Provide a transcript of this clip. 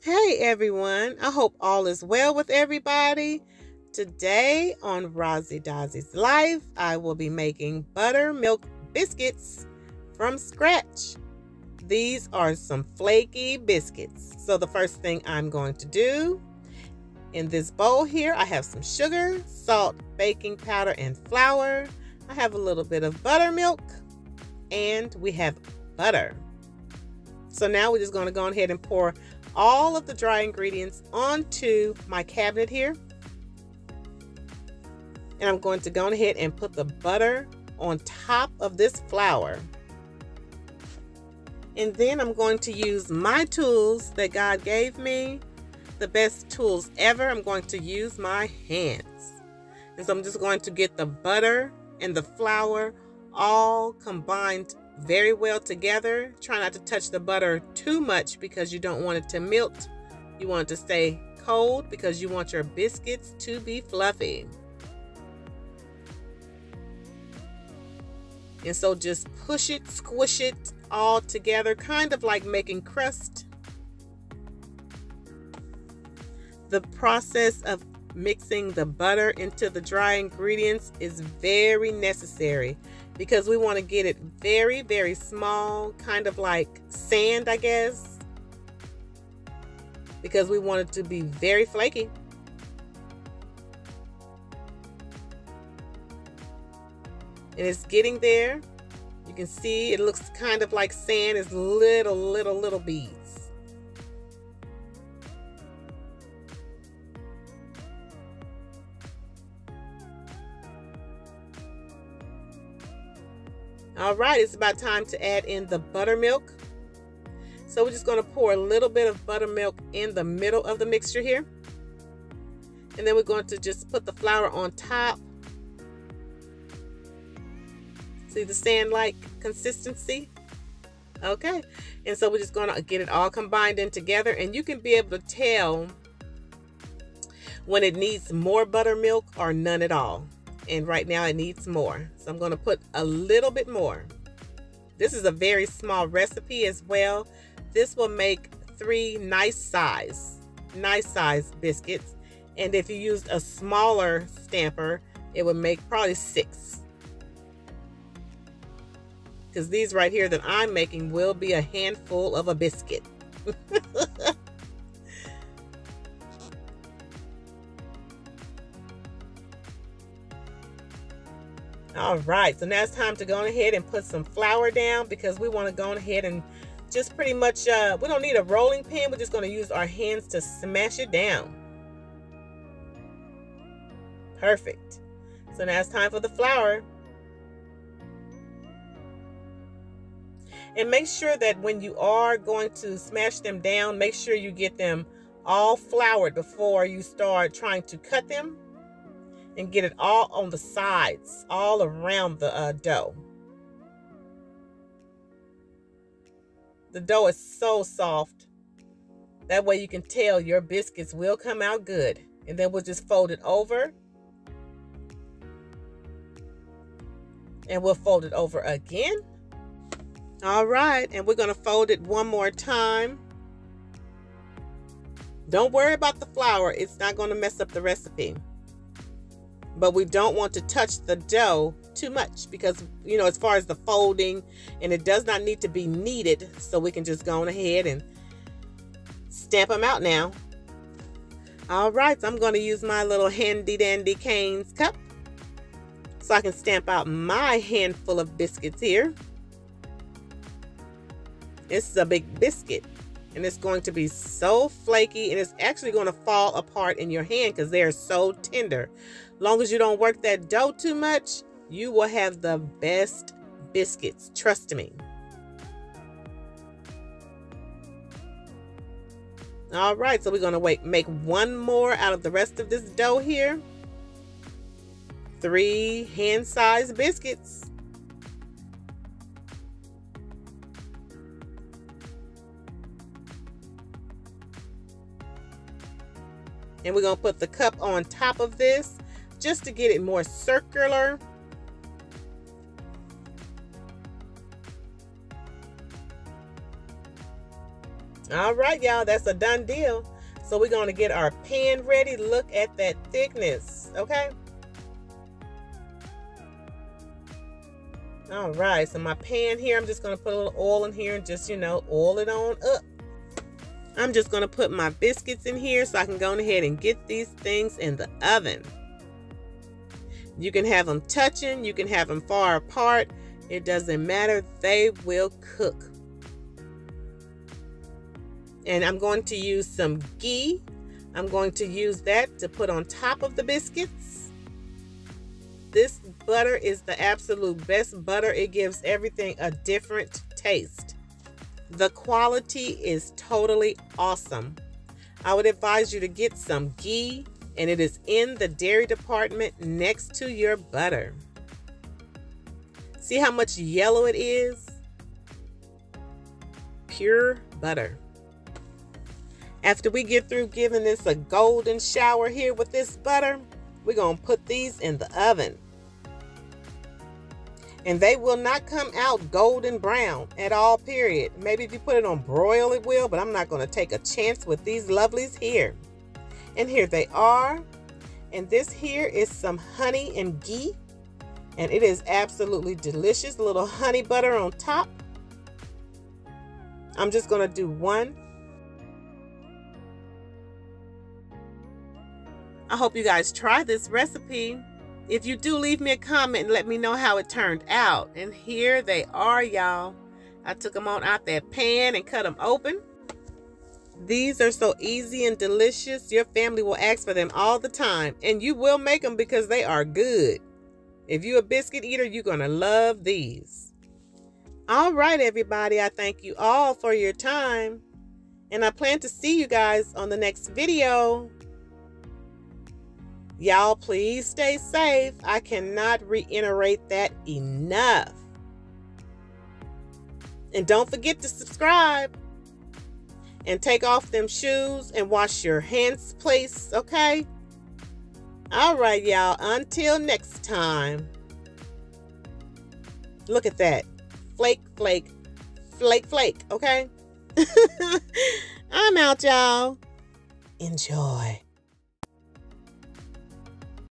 Hey everyone, I hope all is well with everybody. Today on DOZZY'S Life, I will be making buttermilk biscuits from scratch. These are some flaky biscuits. So the first thing I'm going to do, in this bowl here, I have some sugar, salt, baking powder, and flour. I have a little bit of buttermilk, and we have butter. So now we're just going to go ahead and pour all of the dry ingredients onto my cabinet here. And I'm going to go ahead and put the butter on top of this flour. And then I'm going to use my tools that God gave me, the best tools ever. I'm going to use my hands. And so I'm just going to get the butter and the flour all combined very well together. Try not to touch the butter too much because you don't want it to melt. You want it to stay cold because you want your biscuits to be fluffy. And so just push it, squish it all together, kind of like making crust. The process of mixing the butter into the dry ingredients is very necessary because we want to get it very, very small, kind of like sand, I guess, because we want it to be very flaky. And it's getting there. You can see it looks kind of like sand. It's little beads. All right, it's about time to add in the buttermilk. So we're just going to pour a little bit of buttermilk in the middle of the mixture here. And then we're going to just put the flour on top. See the sand-like consistency? Okay, and so we're just going to get it all combined in together, and you can be able to tell when it needs more buttermilk or none at all. And right now it needs more. So I'm going to put a little bit more. This is a very small recipe as well. This will make 3 nice size biscuits. And if you used a smaller stamper, it would make probably 6. Because these right here that I'm making will be a handful of a biscuit. All right, so now it's time to go ahead and put some flour down because we want to go ahead and just pretty much, we don't need a rolling pin. We're just going to use our hands to smash it down. Perfect. So now it's time for the flour. And make sure that when you are going to smash them down, make sure you get them all floured before you start trying to cut them. And get it all on the sides, all around the dough. The dough is so soft. That way you can tell your biscuits will come out good. And then we'll just fold it over. And we'll fold it over again. All right, and we're going to fold it one more time. Don't worry about the flour. It's not going to mess up the recipe. But we don't want to touch the dough too much because, you know, as far as the folding, and it does not need to be kneaded, so we can just go on ahead and stamp them out now. All right, so I'm going to use my little handy dandy Cane's cup so I can stamp out my handful of biscuits here. This is a big biscuit, and it's going to be so flaky, and it's actually going to fall apart in your hand because they are so tender. Long as you don't work that dough too much, you will have the best biscuits. Trust me. All right, so we're going to make one more out of the rest of this dough here. 3 hand-sized biscuits. And we're going to put the cup on top of this just to get it more circular. All right, y'all, that's a done deal. So we're going to get our pan ready. Look at that thickness, okay? All right, so my pan here, I'm just going to put a little oil in here and just, oil it on up. I'm just going to put my biscuits in here so I can go ahead and get these things in the oven. You can have them touching, you can have them far apart. It doesn't matter, they will cook. And I'm going to use some ghee. I'm going to use that to put on top of the biscuits. This butter is the absolute best butter. It gives everything a different taste. The quality is totally awesome. I would advise you to get some ghee, and it is in the dairy department next to your butter. See how much yellow it is? Pure butter. After we get through giving this a golden shower here with this butter, we're going to put these in the oven. And they will not come out golden brown at all, period. Maybe if you put it on broil, it will, but I'm not going to take a chance with these lovelies here. And here they are. And this here is some honey and ghee. And it is absolutely delicious. A little honey butter on top. I'm just going to do one. I hope you guys try this recipe. If you do, leave me a comment and let me know how it turned out. And here they are, y'all. I took them on out that pan and cut them open. These are so easy and delicious. Your family will ask for them all the time. And you will make them because they are good. If you're a biscuit eater, you're going to love these. All right, everybody. I thank you all for your time. And I plan to see you guys on the next video. Y'all, please stay safe. I cannot reiterate that enough. And don't forget to subscribe. And take off them shoes and wash your hands, please, okay? All right, y'all. Until next time. Look at that. Flake, flake, flake, flake, okay? I'm out, y'all. Enjoy.